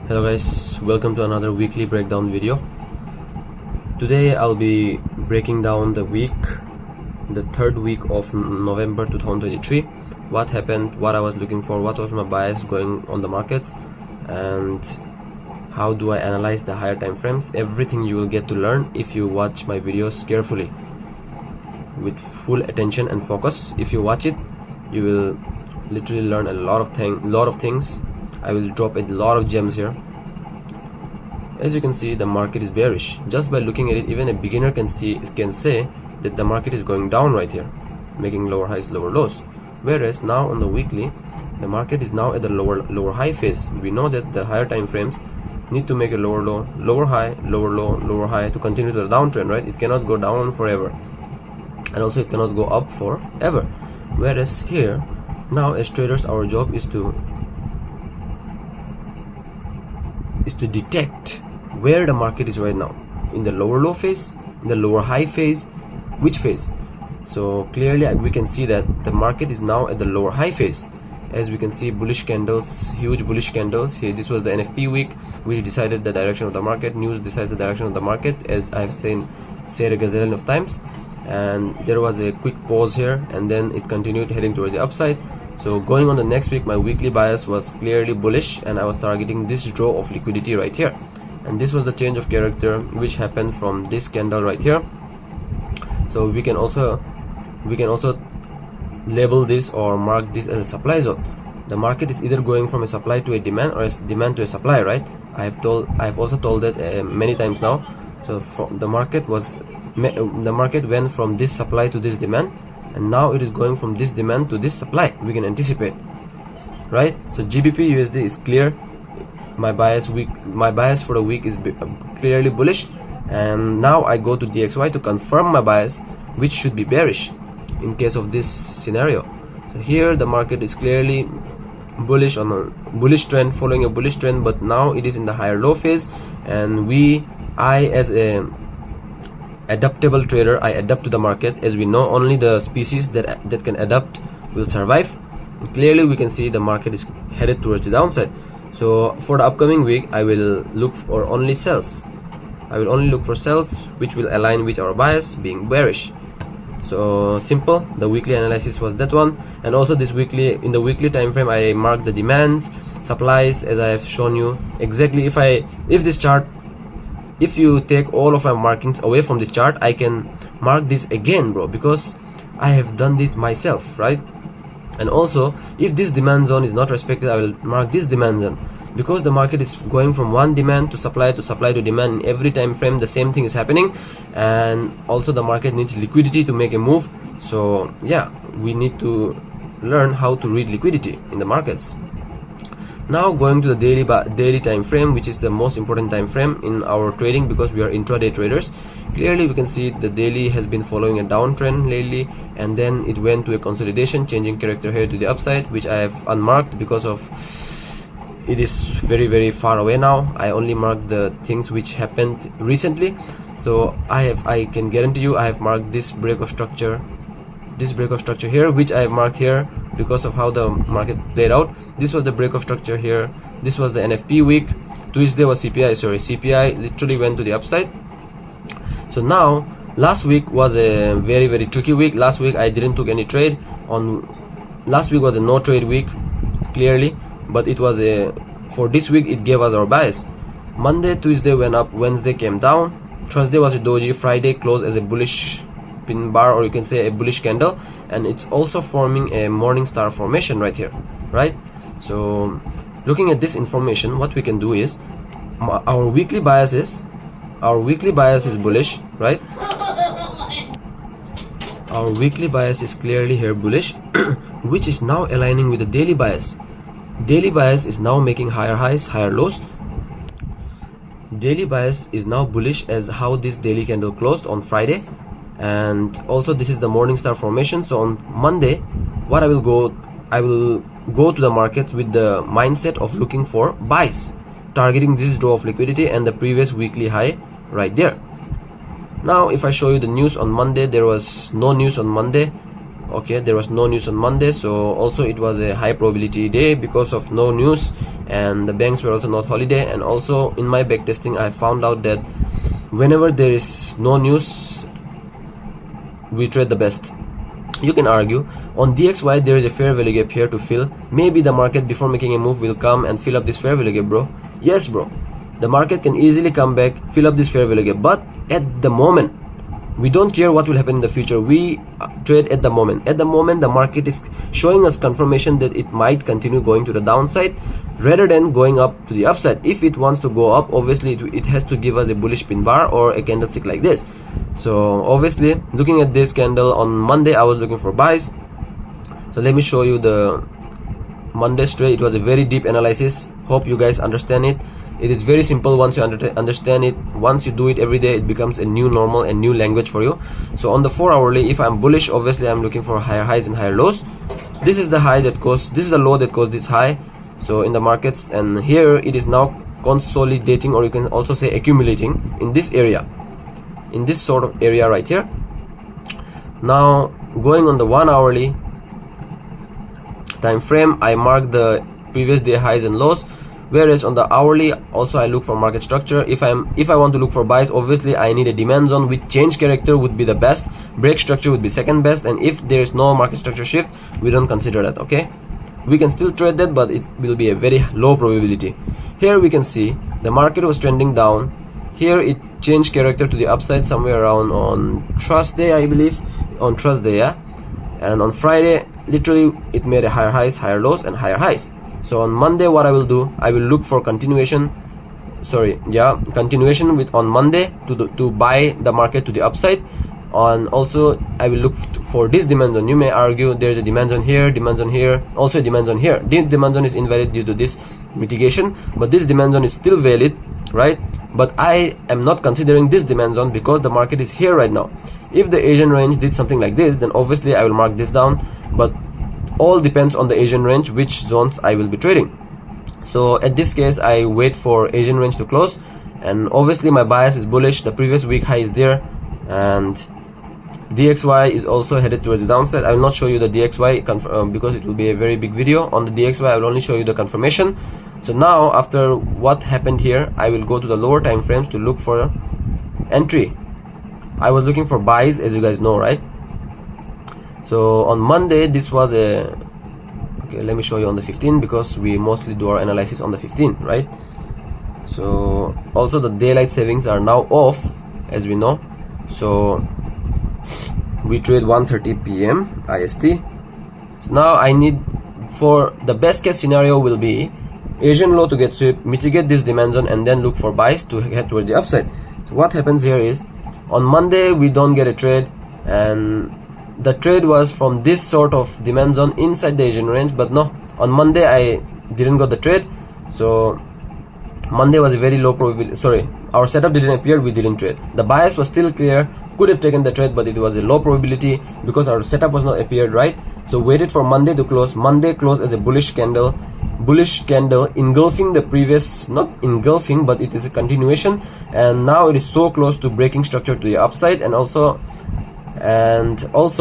Hello guys, welcome to another weekly breakdown video. Today I'll be breaking down the third week of November 2023. What happened, what I was looking for, what was my bias going on the markets, and how do I analyze the higher time frames. Everything you will get to learn if you watch my videos carefully with full attention and focus. If you watch it, you will literally learn a lot of things. I will drop a lot of gems here. As you can see, the market is bearish. Just by looking at it, even a beginner can say that the market is going down right here, making lower highs, lower lows. Whereas now on the weekly, the market is now at the lower high phase. We know that the higher time frames need to make a lower low, lower high, lower low, lower high to continue the downtrend, right? It cannot go down forever, and also it cannot go up forever. Whereas here, now as traders, our job is to detect where the market is right now, in the lower low phase, in the lower high phase, which phase. So clearly we can see that the market is now at the lower high phase. As we can see, bullish candles, huge bullish candles here. This was the NFP week, which decided the direction of the market. News decides the direction of the market, as I've said a gazillion of times. And there was a quick pause here, and then it continued heading towards the upside. So going on the next week, my weekly bias was clearly bullish, and I was targeting this draw of liquidity right here. And this was the change of character which happened from this candle right here. So we can also label this or mark this as a supply zone. The market is either going from a supply to a demand, or a demand to a supply, right? I have also told that many times now. So the market went from this supply to this demand, and now it is going from this demand to this supply. We can anticipate, right? So GBP USD is clear. My bias for the week is clearly bullish, and now I go to DXY to confirm my bias, which should be bearish in case of this scenario. So here the market is clearly bullish on a bullish trend, following a bullish trend, but now it is in the higher low phase, and I as a adaptable trader, I adapt to the market. As we know, only the species that can adapt will survive. And clearly we can see the market is headed towards the downside. So for the upcoming week, I will look for only sells. I will only look for sells which will align with our bias being bearish. So simple. The weekly analysis was that one, and also in the weekly time frame, I marked the demands, supplies, as I have shown you exactly. If you take all of my markings away from this chart, I can mark this again, bro, because I have done this myself, right? And also, if this demand zone is not respected, I will mark this demand zone, because the market is going from one demand to supply to demand. In every time frame, the same thing is happening, and also the market needs liquidity to make a move. So yeah, we need to learn how to read liquidity in the markets. Now going to the daily time frame, which is the most important time frame in our trading, because we are intraday traders. Clearly we can see the daily has been following a downtrend lately, and then it went to a consolidation, changing character here to the upside, which I have unmarked because of it is very far away now. I only marked the things which happened recently. So I can guarantee you, I have marked this break of structure here, which I have marked here because of how the market played out. This was the break of structure here. This was the NFP week. Tuesday was CPI literally went to the upside. So now last week was a very tricky week. Last week I didn't took any trade. Last week was a no trade week, clearly, but it was for this week it gave us our bias. Monday, Tuesday went up, Wednesday came down, Thursday was a doji, Friday closed as a bullish pin bar, or you can say a bullish candle, and it's also forming a morning star formation right here, right? So looking at this information, what we can do is our weekly bias is bullish, right? Our weekly bias is clearly here bullish, which is now aligning with the daily bias. Daily bias is now making higher highs, higher lows. Daily bias is now bullish, as how this daily candle closed on Friday, and also this is the morning star formation. So on Monday, what I will go to the markets with the mindset of looking for buys, targeting this draw of liquidity and the previous weekly high right there. Now if I show you the news on Monday, there was no news on Monday. Okay, there was no news on Monday, so also it was a high probability day because of no news, and the banks were also not holiday. And also in my backtesting I found out that whenever there is no news, we trade the best. You can argue on DXY there is a fair value gap here to fill. Maybe the market before making a move will come and fill up this fair value gap, bro. Yes, bro, the market can easily come back, fill up this fair value gap, but at the moment we don't care what will happen in the future. We trade at the moment. At the moment the market is showing us confirmation that it might continue going to the downside rather than going up to the upside. If it wants to go up, obviously it has to give us a bullish pin bar or a candlestick like this. So obviously looking at this candle on Monday, I was looking for buys. So let me show you the Monday's trade. It was a very deep analysis. Hope you guys understand it. It is very simple once you understand it. Once you do it every day, it becomes a new normal and new language for you. So on the 4 hourly, if I'm bullish, obviously I'm looking for higher highs and higher lows. This is the high that caused, this is the low that caused this high. So in the markets, and here it is now consolidating, or you can also say accumulating in this area, in this sort of area right here. Now going on the 1 hourly time frame, I mark the previous day highs and lows. Whereas on the hourly also I look for market structure. If I want to look for buys, obviously I need a demand zone with change character would be the best, break structure would be second best, and if there is no market structure shift, we don't consider that. Okay, we can still trade that, but it will be a very low probability. Here we can see the market was trending down. Here it changed character to the upside somewhere around on Thursday, I believe, on Thursday, yeah. And on Friday literally it made a higher highs, higher lows, and higher highs. So on Monday what I will do, I will look for continuation, continuation with on Monday to buy the market to the upside. On also I will look for this demand zone. You may argue there is a demand zone here, demand zone here, also a demand zone here. This demand zone is invalid due to this mitigation, but this demand zone is still valid, right? But I am not considering this demand zone because the market is here right now. If the Asian range did something like this, then obviously I will mark this down, but all depends on the Asian range, which zones I will be trading. So at this case I wait for Asian range to close, and obviously my bias is bullish. The previous week high is there, and DXY is also headed towards the downside. I will not show you the DXY because it will be a very big video. On the DXY I will only show you the confirmation. So now after what happened here, I will go to the lower time frames to look for entry. I was looking for buys, as you guys know, right? So on Monday this was a, okay, let me show you on the 15 because we mostly do our analysis on the 15, right? So also the daylight savings are now off, as we know. So we trade 1:30 p.m. IST. So now I need, for the best case scenario will be Asian low to get swept, mitigate this demand zone, and then look for buys to head towards the upside. So what happens here is on Monday we don't get a trade, and the trade was from this sort of demand zone inside the Asian range, but no, on Monday I didn't got the trade. So Monday was a very low probability, sorry, our setup didn't appear, we didn't trade. The bias was still clear, could have taken the trade, but it was a low probability because our setup was not appeared, right? So waited for Monday to close. Monday closed as a bullish candle engulfing the previous, not engulfing, but it is a continuation, and now it is so close to breaking structure to the upside. And also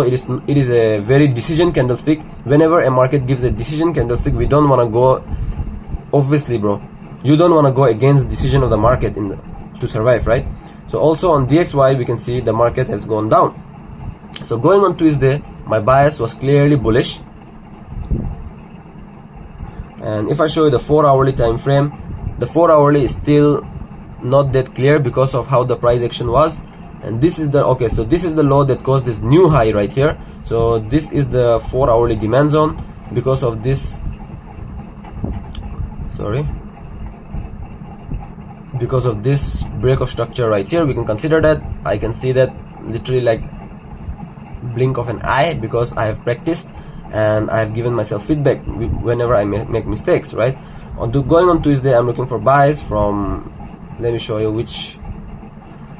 it is a very decision candlestick. Whenever a market gives a decision candlestick, we don't want to go, obviously, bro, you don't want to go against the decision of the market to survive, right? So also on DXY we can see the market has gone down. So going on Tuesday, my bias was clearly bullish, and if I show you the 4 hourly time frame, the 4 hourly is still not that clear because of how the price action was. And this is the, okay, so this is the low that caused this new high right here. So this is the 4 hourly demand zone because of this, because of this break of structure right here. We can consider that. I can see that literally like blink of an eye because I have practiced and I have given myself feedback whenever I make mistakes, right? Going on Tuesday, I'm looking for buys from, let me show you which,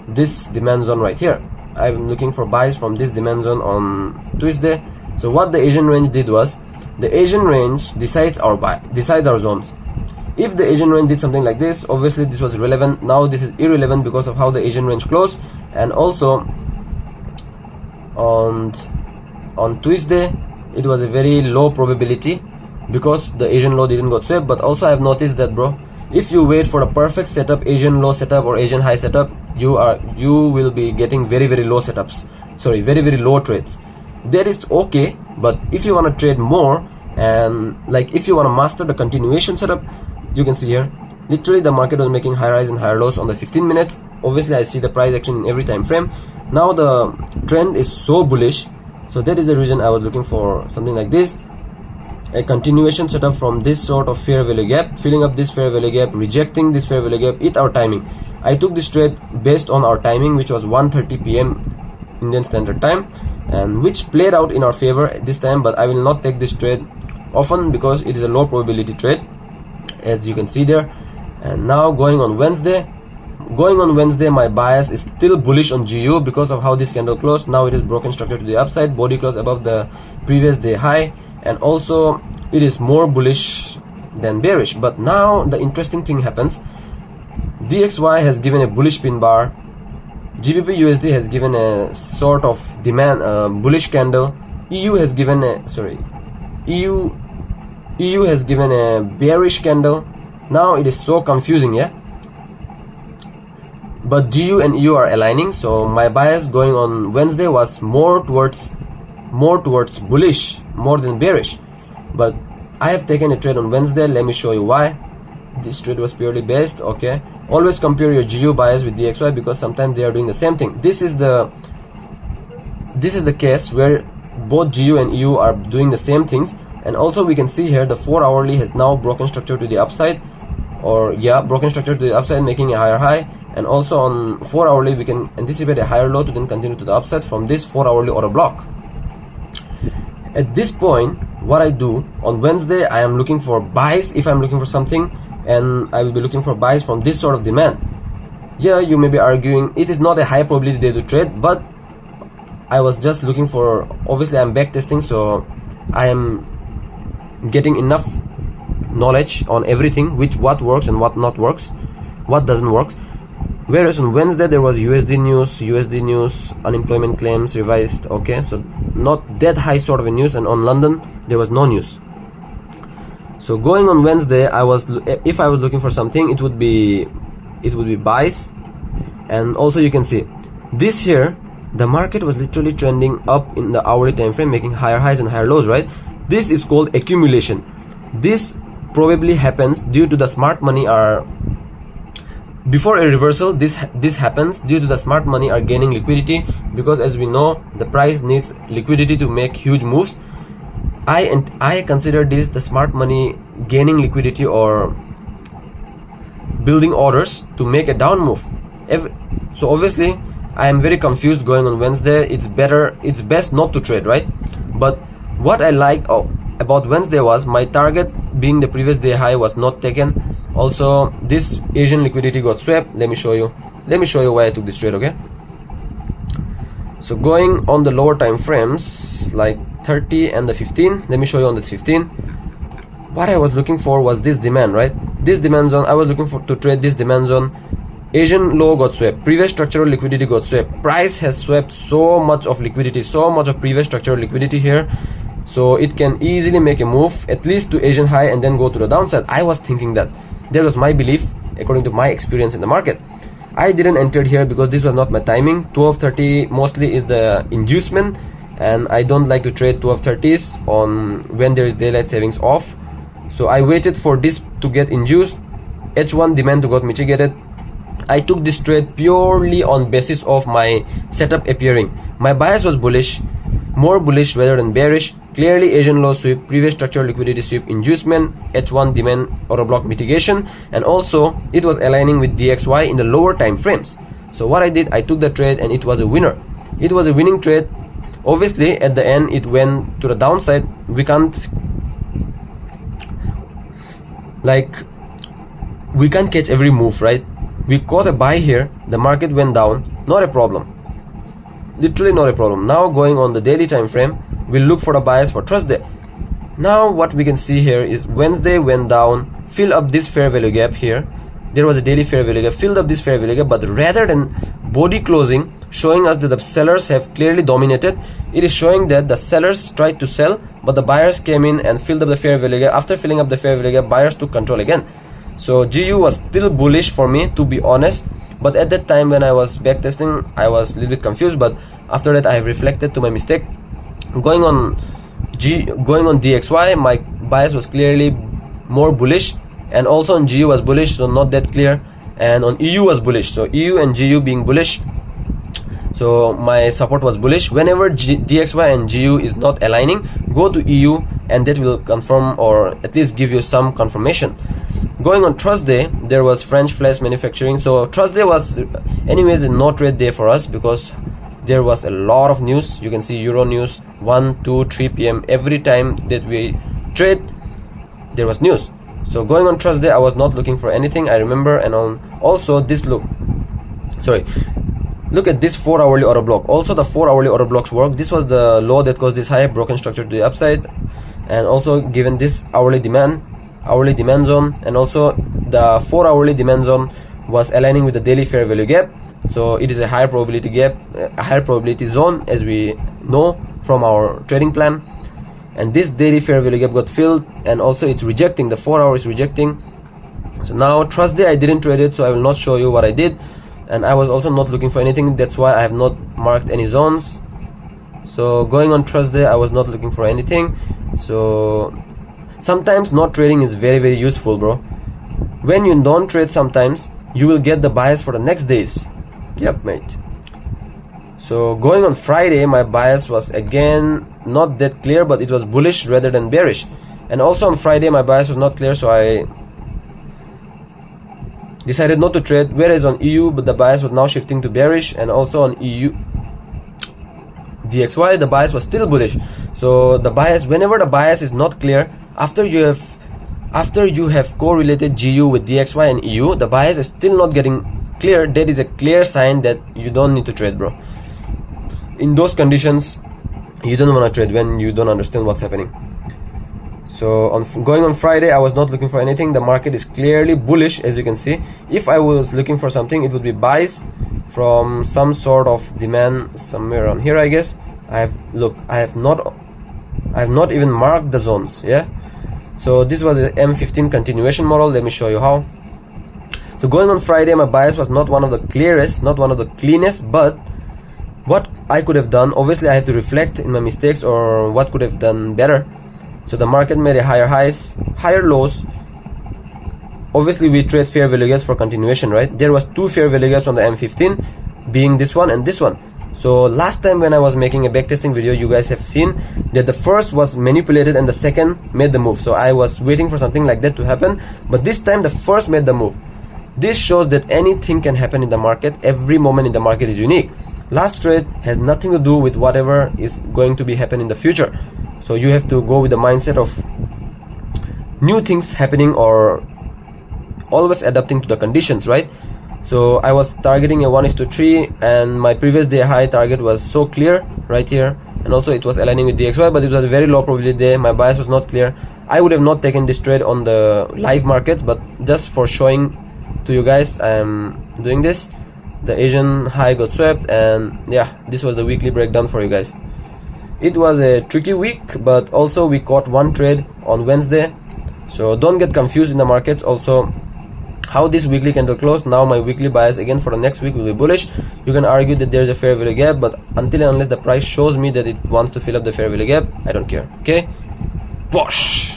this demand zone right here. I'm looking for buys from this demand zone on Tuesday. So what the Asian range did was, the Asian range decides our zones. If the Asian range did something like this, obviously this was relevant. Now this is irrelevant because of how the Asian range closed. And also on Tuesday it was a very low probability because the Asian low didn't got swept. But also I've noticed that, bro, if you wait for a perfect setup, Asian low setup or Asian high setup, you will be getting very low setups, sorry, very low trades. That is okay, but if you want to trade more, and like if you want to master the continuation setup, you can see here literally the market was making higher highs and higher lows on the 15 minutes. Obviously I see the price action in every time frame. Now the trend is so bullish, so that is the reason I was looking for something like this, a continuation setup from this sort of fair value gap, filling up this fair value gap, rejecting this fair value gap, our timing. I took this trade based on our timing, which was 1:30 p.m. Indian Standard Time, and which played out in our favor this time. But I will not take this trade often because it is a low probability trade, as you can see there. And now going on Wednesday, my bias is still bullish on GU because of how this candle closed. Now it is broken structure to the upside, body close above the previous day high, and also it is more bullish than bearish. But now the interesting thing happens. DXY has given a bullish pin bar, GBP USD has given a sort of demand bullish candle, EU has given a bearish candle. Now it is so confusing, yeah, but GU and EU are aligning, so my bias going on Wednesday was more towards bullish more than bearish. But I have taken a trade on Wednesday. Let me show you why. This trade was purely based, okay, always compare your GU bias with DXY because sometimes they are doing the same thing. This is the case where both GU and EU are doing the same things. And also we can see here the 4 hourly has now broken structure to the upside, or yeah, broken structure to the upside, making a higher high. And also on 4 hourly we can anticipate a higher low to then continue to the upside from this 4 hourly order block. At this point, what I do on Wednesday, I am looking for buys if I'm looking for something, and I will be looking for buys from this sort of demand. Yeah, you may be arguing it is not a high probability day to trade, but I was just looking for, obviously I'm back testing, so I am getting enough knowledge on everything, what works and what not works, what doesn't work. Whereas on Wednesday there was USD news, unemployment claims revised, okay, so not that high sort of a news. And on London there was no news. So going on Wednesday, if I was looking for something, it would be buys. And also you can see this here, the market was literally trending up in the hourly time frame, making higher highs and higher lows, right? This is called accumulation. This probably happens due to the smart money are, before a reversal, this happens due to the smart money are gaining liquidity, because as we know the price needs liquidity to make huge moves. I consider this the smart money gaining liquidity or building orders to make a down move. So obviously I am very confused going on Wednesday. It's best not to trade, right? But what I liked about Wednesday was my target being the previous day high was not taken. Also this Asian liquidity got swept. Let me show you why I took this trade, okay? So going on the lower time frames like 30 and the 15, let me show you on the 15. What I was looking for was this demand, right? This demand zone, I was looking for to trade this demand zone. Asian low got swept, previous structural liquidity got swept, price has swept so much of liquidity, so much of previous structural liquidity here, so it can easily make a move at least to Asian high and then go to the downside. I was thinking that was my belief according to my experience in the market. I didn't enter here because this was not my timing. 12:30 mostly is the inducement, and I don't like to trade 12:30s on when there is daylight savings off. So I waited for this to get induced, H1 demand to got mitigated. I took this trade purely on basis of my setup appearing. My bias was bullish, more bullish rather than bearish. Clearly Asian low sweep, previous structural liquidity sweep inducement, H1 demand order block mitigation, and also it was aligning with DXY in the lower time frames. So what I did, I took the trade and it was a winner. It was a winning trade. Obviously at the end it went to the downside. We can't catch every move, right? We caught a buy here, the market went down, not a problem, literally not a problem. Now going on the daily time frame, we'll look for the bias for Thursday. Now what we can see here is Wednesday went down, fill up this fair value gap here. There was a daily fair value gap, filled up this fair value gap, but rather than body closing showing us that the sellers have clearly dominated. It is showing that the sellers tried to sell, but the buyers came in and filled up the fair value gap. After filling up the fair value gap, buyers took control again. So GU was still bullish for me, to be honest, but at that time when I was backtesting, I was a little bit confused. But after that, I have reflected to my mistake. Going on DXY, my bias was clearly more bullish, and also on GU was bullish, so not that clear, and on EU was bullish. So EU and GU being bullish, so my support was bullish. Whenever DXY and GU is not aligning, go to EU, and that will confirm, or at least give you some confirmation. Going on Thursday, there was French Flash Manufacturing. So Thursday was anyways a no trade day for us, because there was a lot of news. You can see Euro news 1, 2, 3 p.m. every time that we trade, there was news. So going on Thursday, I was not looking for anything, I remember. And on also this look at this 4 hourly order block. Also the 4 hourly order blocks work. This was the low that caused this high, broken structure to the upside, and also given this hourly demand zone, and also the 4 hourly demand zone was aligning with the daily fair value gap. So it is a higher probability gap, a higher probability zone, as we know from our trading plan. And this daily fair value gap got filled, and also it's rejecting, the 4 hour is rejecting. So now Thursday I didn't trade it, so I will not show you what I did, and I was also not looking for anything. That's why I have not marked any zones. So going on Thursday, I was not looking for anything. So sometimes not trading is very, very useful, bro. When you don't trade, sometimes you will get the bias for the next days. Yep, mate. So going on Friday, my bias was again not that clear, but it was bullish rather than bearish. And also on Friday, my bias was not clear, so I decided not to trade. Whereas on EU, but the bias was now shifting to bearish, and also on EU DXY, the bias was still bullish. So the bias, whenever the bias is not clear, after you have correlated GU with DXY and EU, the bias is still not getting clear. That is a clear sign that you don't need to trade, bro. In those conditions, you don't want to trade when you don't understand what's happening. So going on Friday, I was not looking for anything. The market is clearly bullish, as you can see. If I was looking for something, it would be buys from some sort of demand somewhere around here, I guess. I have not even marked the zones. Yeah. So this was a M15 continuation model. Let me show you how. So going on Friday, my bias was not one of the clearest, not one of the cleanest, but what I could have done, obviously I have to reflect in my mistakes, or what could have done better. So the market made a higher highs, higher lows. Obviously we trade fair value gaps for continuation, right? There was 2 fair value gaps on the M15, being this one and this one. So last time when I was making a backtesting video, you guys have seen that the first was manipulated and the second made the move. So I was waiting for something like that to happen, but this time the first made the move. This shows that anything can happen in the market. Every moment in the market is unique. Last trade has nothing to do with whatever is going to be happen in the future. So you have to go with the mindset of new things happening, or always adapting to the conditions, right? So I was targeting a 1:3, and my previous day high target was so clear right here, and also it was aligning with DXY, but it was a very low probability day. My bias was not clear. I would have not taken this trade on the live markets, but just for showing to you guys, I'm doing this. The Asian high got swept, and yeah, this was the weekly breakdown for you guys. It was a tricky week, but also we caught one trade on Wednesday, so don't get confused in the markets. Also, how this weekly candle closed, now my weekly bias again for the next week will be bullish. You can argue that there's a fair value gap, but until and unless the price shows me that it wants to fill up the fair value gap, I don't care. Okay, Bosh.